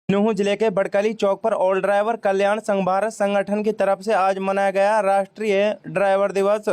नूंह जिले के बड़कली चौक पर ऑल ड्राइवर कल्याण संघ भारत संगठन की तरफ से आज मनाया गया राष्ट्रीय ड्राइवर दिवस।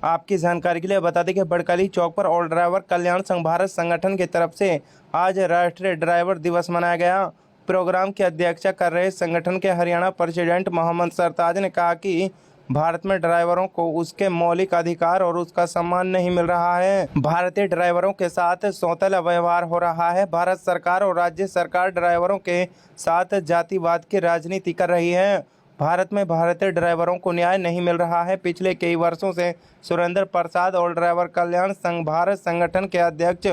आपकी जानकारी के लिए बता दें कि बड़कली चौक पर ऑल ड्राइवर कल्याण संघ भारत संगठन की तरफ से आज राष्ट्रीय ड्राइवर दिवस मनाया गया। प्रोग्राम की अध्यक्षता कर रहे संगठन के हरियाणा प्रेसिडेंट मोहम्मद सरताज ने कहा कि भारत में ड्राइवरों को उसके मौलिक अधिकार और उसका सम्मान नहीं मिल रहा है। भारतीय ड्राइवरों के साथ सौतेला व्यवहार हो रहा है। भारत सरकार और राज्य सरकार ड्राइवरों के साथ जातिवाद की राजनीति कर रही है। भारत में भारतीय ड्राइवरों को न्याय नहीं मिल रहा है। पिछले कई वर्षों से सुरेंद्र प्रसाद और ड्राइवर कल्याण संघ भारत संगठन के अध्यक्ष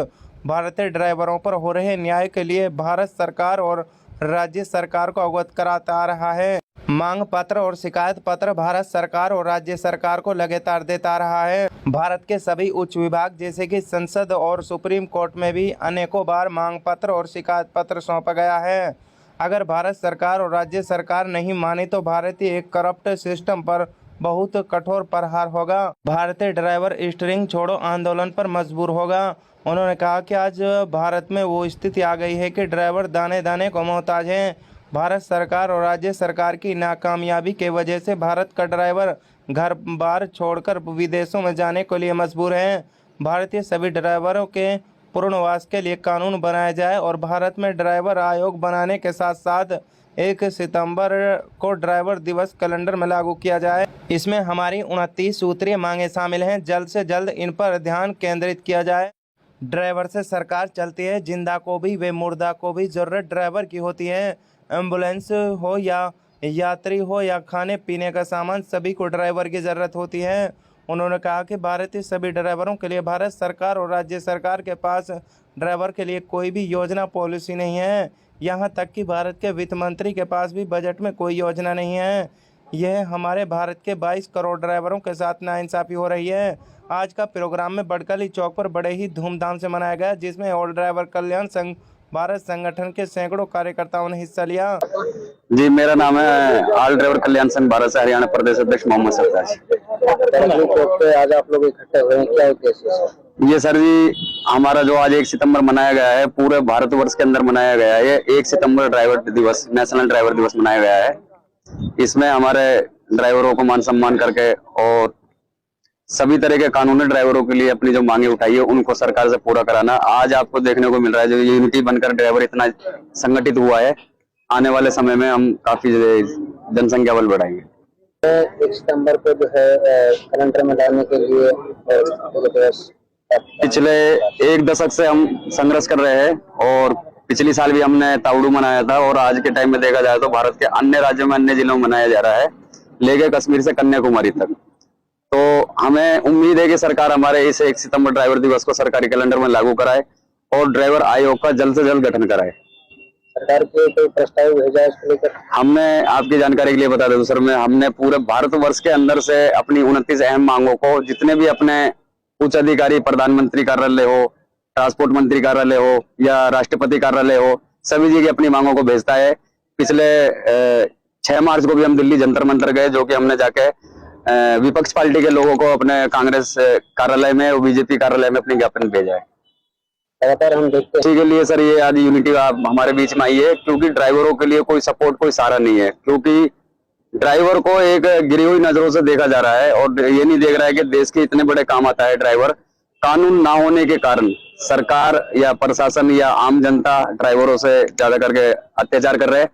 भारतीय ड्राइवरों पर हो रहे न्याय के लिए भारत सरकार और राज्य सरकार को अवगत कराता आ रहा है। मांग पत्र और शिकायत पत्र भारत सरकार और राज्य सरकार को लगातार देता रहा है। भारत के सभी उच्च विभाग जैसे कि संसद और सुप्रीम कोर्ट में भी अनेकों बार मांग पत्र और शिकायत पत्र सौंपा गया है। अगर भारत सरकार और राज्य सरकार नहीं माने तो भारतीय एक करप्ट सिस्टम पर बहुत कठोर प्रहार होगा। भारतीय ड्राइवर स्टीयरिंग छोड़ो आंदोलन पर मजबूर होगा। उन्होंने कहा कि आज भारत में वो स्थिति आ गई है कि ड्राइवर दाने दाने को मोहताज हैं। भारत सरकार और राज्य सरकार की नाकामयाबी के वजह से भारत का ड्राइवर घर बार छोड़कर विदेशों में जाने के लिए मजबूर है। भारतीय सभी ड्राइवरों के पूर्णवास के लिए कानून बनाया जाए और भारत में ड्राइवर आयोग बनाने के साथ साथ 1 सितंबर को ड्राइवर दिवस कैलेंडर में लागू किया जाए। इसमें हमारी 29 सूत्रीय मांगे शामिल हैं। जल्द से जल्द इन पर ध्यान केंद्रित किया जाए। ड्राइवर से सरकार चलती है। जिंदा को भी व मुर्दा को भी जरूरत ड्राइवर की होती है। एम्बुलेंस हो या यात्री हो या खाने पीने का सामान, सभी को ड्राइवर की ज़रूरत होती है। उन्होंने कहा कि भारतीय सभी ड्राइवरों के लिए भारत सरकार और राज्य सरकार के पास ड्राइवर के लिए कोई भी योजना पॉलिसी नहीं है। यहाँ तक कि भारत के वित्त मंत्री के पास भी बजट में कोई योजना नहीं है। यह हमारे भारत के 22 करोड़ ड्राइवरों के साथ नाइंसाफ़ी हो रही है। आज का प्रोग्राम में बड़कली चौक पर बड़े ही धूमधाम से मनाया गया, जिसमें ऑल ड्राइवर कल्याण संघ भारत संगठन के सैकड़ों कार्यकर्ताओं ने हिस्सा लिया। जी, मेरा नाम है ऑल ड्राइवर कल्याण संघ भारत से हरियाणा प्रदेश अध्यक्ष मोहम्मद सरताज। आज आप लोग इकट्ठे हुए हैं, क्या उद्देश्य है? ये सर जी, हमारा जो आज 1 सितंबर मनाया गया है, पूरे भारतवर्ष के अंदर मनाया गया है। 1 सितंबर ड्राइवर दिवस, नेशनल ड्राइवर दिवस मनाया गया है। इसमें हमारे ड्राइवरों को मान सम्मान करके और सभी तरह के कानूनी ड्राइवरों के लिए अपनी जो मांगे उठाई है उनको सरकार से पूरा कराना। आज आपको देखने को मिल रहा है जो यूनिटी बनकर ड्राइवर इतना संगठित हुआ है। आने वाले समय में हम काफी जनसंख्या बल बढ़ाएंगे। 1 सितंबर को जो है कैलेंडर में डालने के लिए पिछले 1 दशक से हम संघर्ष कर रहे हैं और पिछली साल भी हमने ताउडू मनाया था और आज के टाइम में देखा जाए तो भारत के अन्य राज्यों में, अन्य जिलों में मनाया जा रहा है, लेके कश्मीर से कन्याकुमारी तक। तो हमें उम्मीद है कि सरकार हमारे इस 1 सितंबर ड्राइवर दिवस को सरकारी कैलेंडर में लागू कराए और ड्राइवर आयोग का जल्द से जल्द गठन कराए। सरकार के कोई प्रस्ताव भेजा है इसको लेकर? हमने आपकी जानकारी के लिए बता दें सर, में हमने पूरे भारतवर्ष के अंदर से अपनी 29 अहम मांगों को, जितने भी अपने उच्च अधिकारी, प्रधानमंत्री कार्यालय हो, ट्रांसपोर्ट मंत्री कार्यालय हो या राष्ट्रपति कार्यालय हो, सभी जी की अपनी मांगों को भेजता है। पिछले 6 मार्च को भी हम दिल्ली जंतर मंतर गए, जो कि हमने जाके विपक्ष पार्टी के लोगों को अपने कांग्रेस कार्यालय में और बीजेपी कार्यालय में अपनी ज्ञापन भेजा है। लगातार हम देखते हैं के लिए सर ये आज यूनिटी हमारे बीच में आई है, क्योंकि ड्राइवरों के लिए कोई सपोर्ट, कोई सहारा नहीं है। क्योंकि ड्राइवर को एक गिरी हुई नजरों से देखा जा रहा है और ये नहीं देख रहा है कि देश के इतने बड़े काम आता है ड्राइवर। कानून ना होने के कारण सरकार या प्रशासन या आम जनता ड्राइवरों से ज्यादा करके अत्याचार कर रहे हैं।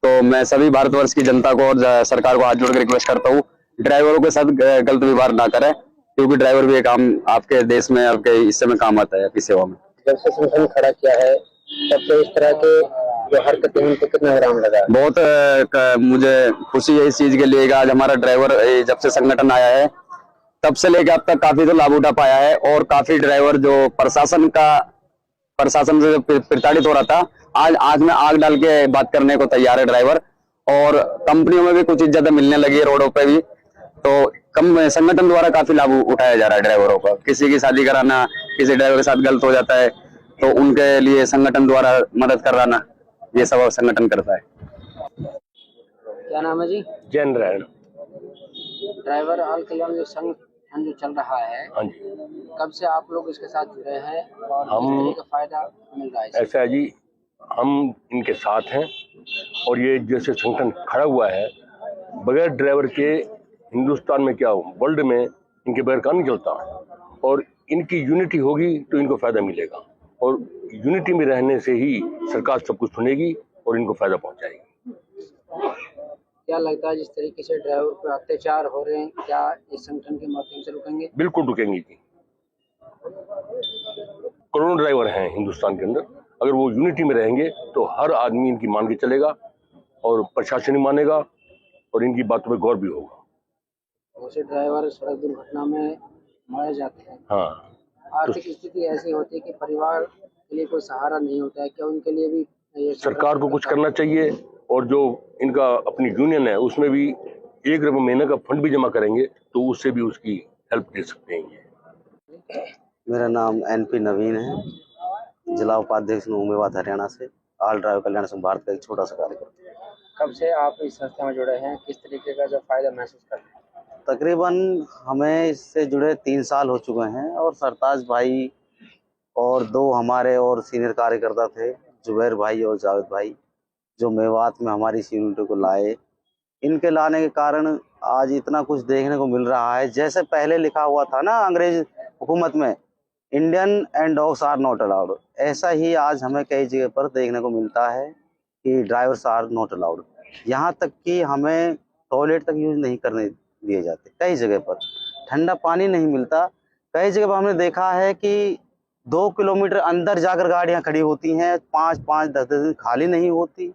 तो मैं सभी भारतवर्ष की जनता को और सरकार को हाथ जोड़ कर रिक्वेस्ट करता हूँ, ड्राइवरों के साथ गलत व्यवहार ना करें, क्योंकि ड्राइवर भी एक आम आपके देश में, आपके हिस्से में काम आता है, आपकी सेवा में। जब से संगठन खड़ा किया है तब से इस तरह के जो हरकतें हैं उनको कितना विराम लगा? बहुत मुझे खुशी है इस चीज के लिए कि आज हमारा ड्राइवर जब से संगठन आया है तब से लेकर अब तक काफी तो लाभ उठा पाया है और काफी ड्राइवर जो प्रशासन से प्रताड़ित हो रहा था, आज में आग डाल के बात करने को तैयार है ड्राइवर। और कंपनियों में भी कुछ इज्जत मिलने लगी है, रोडों पे भी। तो संगठन द्वारा काफी लाभ उठाया जा रहा है ड्राइवरों का। किसी की शादी कराना, किसी ड्राइवर के साथ गलत हो जाता है तो उनके लिए संगठन द्वारा मदद कराना, ये सब संगठन करता है। क्या नाम है जी? जनरल ड्राइवर ऑल कल्याण जो संगठन जो चल रहा है, हाँ जी, कब से आप लोग इसके साथ जुड़े हैं और हम किस तरह का फायदा मिल रहा है? ऐसा है जी, हम इनके साथ हैं और ये जैसे संगठन खड़ा हुआ है, बगैर ड्राइवर के हिंदुस्तान में क्या वर्ल्ड में इनके बगैर काम नहीं चलता। और इनकी यूनिटी होगी तो इनको फायदा मिलेगा, और यूनिटी में रहने से ही सरकार सब कुछ सुनेगी और इनको फायदा पहुंचाएगी। क्या लगता है जिस तरीके से ड्राइवर पर अत्याचार हो रहे हैं, क्या इस संगठन के माध्यम से रुकेंगे? बिल्कुल रुकेंगे जी। करोड़ों ड्राइवर हैं हिंदुस्तान के अंदर, अगर वो यूनिटी में रहेंगे तो हर आदमी इनकी मान के चलेगा और प्रशासन मानेगा और इनकी बातों पे गौर भी होगा। बहुत से ड्राइवर सड़क दुर्घटना में मारे जाते हैं। हाँ, आर्थिक स्थिति ऐसी होती है कि परिवार के लिए कोई सहारा नहीं होता है, क्या उनके लिए भी ये सरकार को कुछ करना चाहिए, और जो इनका अपनी यूनियन है उसमें भी 1 रुपये महीने का फंड भी जमा करेंगे तो उससे भी उसकी हेल्प दे सकते हैं ये। मेरा नाम NP नवीन है, जिला उपाध्यक्ष हूँ मेवात हरियाणा से। ऑल ड्राइवर कल्याण संघ भारत का एक छोटा सा कार्यक्रम। कब से आप इस संस्था में जुड़े हैं, किस तरीके का जो फायदा महसूस करते हैं? तकरीबन हमें इससे जुड़े 3 साल हो चुके हैं, और सरताज भाई और 2 हमारे और सीनियर कार्यकर्ता थे, जुबैर भाई और जावेद भाई, जो मेवात में हमारी इस यूनिटी को लाए। इनके लाने के कारण आज इतना कुछ देखने को मिल रहा है। जैसे पहले लिखा हुआ था ना अंग्रेज हुकूमत में, Indian and dogs are not allowed, ऐसा ही आज हमें कई जगह पर देखने को मिलता है कि ड्राइवर्स आर नॉट अलाउड। यहाँ तक कि हमें टॉयलेट तक यूज नहीं करने दिए जाते, कई जगह पर ठंडा पानी नहीं मिलता। कई जगह पर हमने देखा है कि 2 किलोमीटर अंदर जाकर गाड़ियाँ खड़ी होती हैं, 5-5, 10-10 दिन खाली नहीं होती।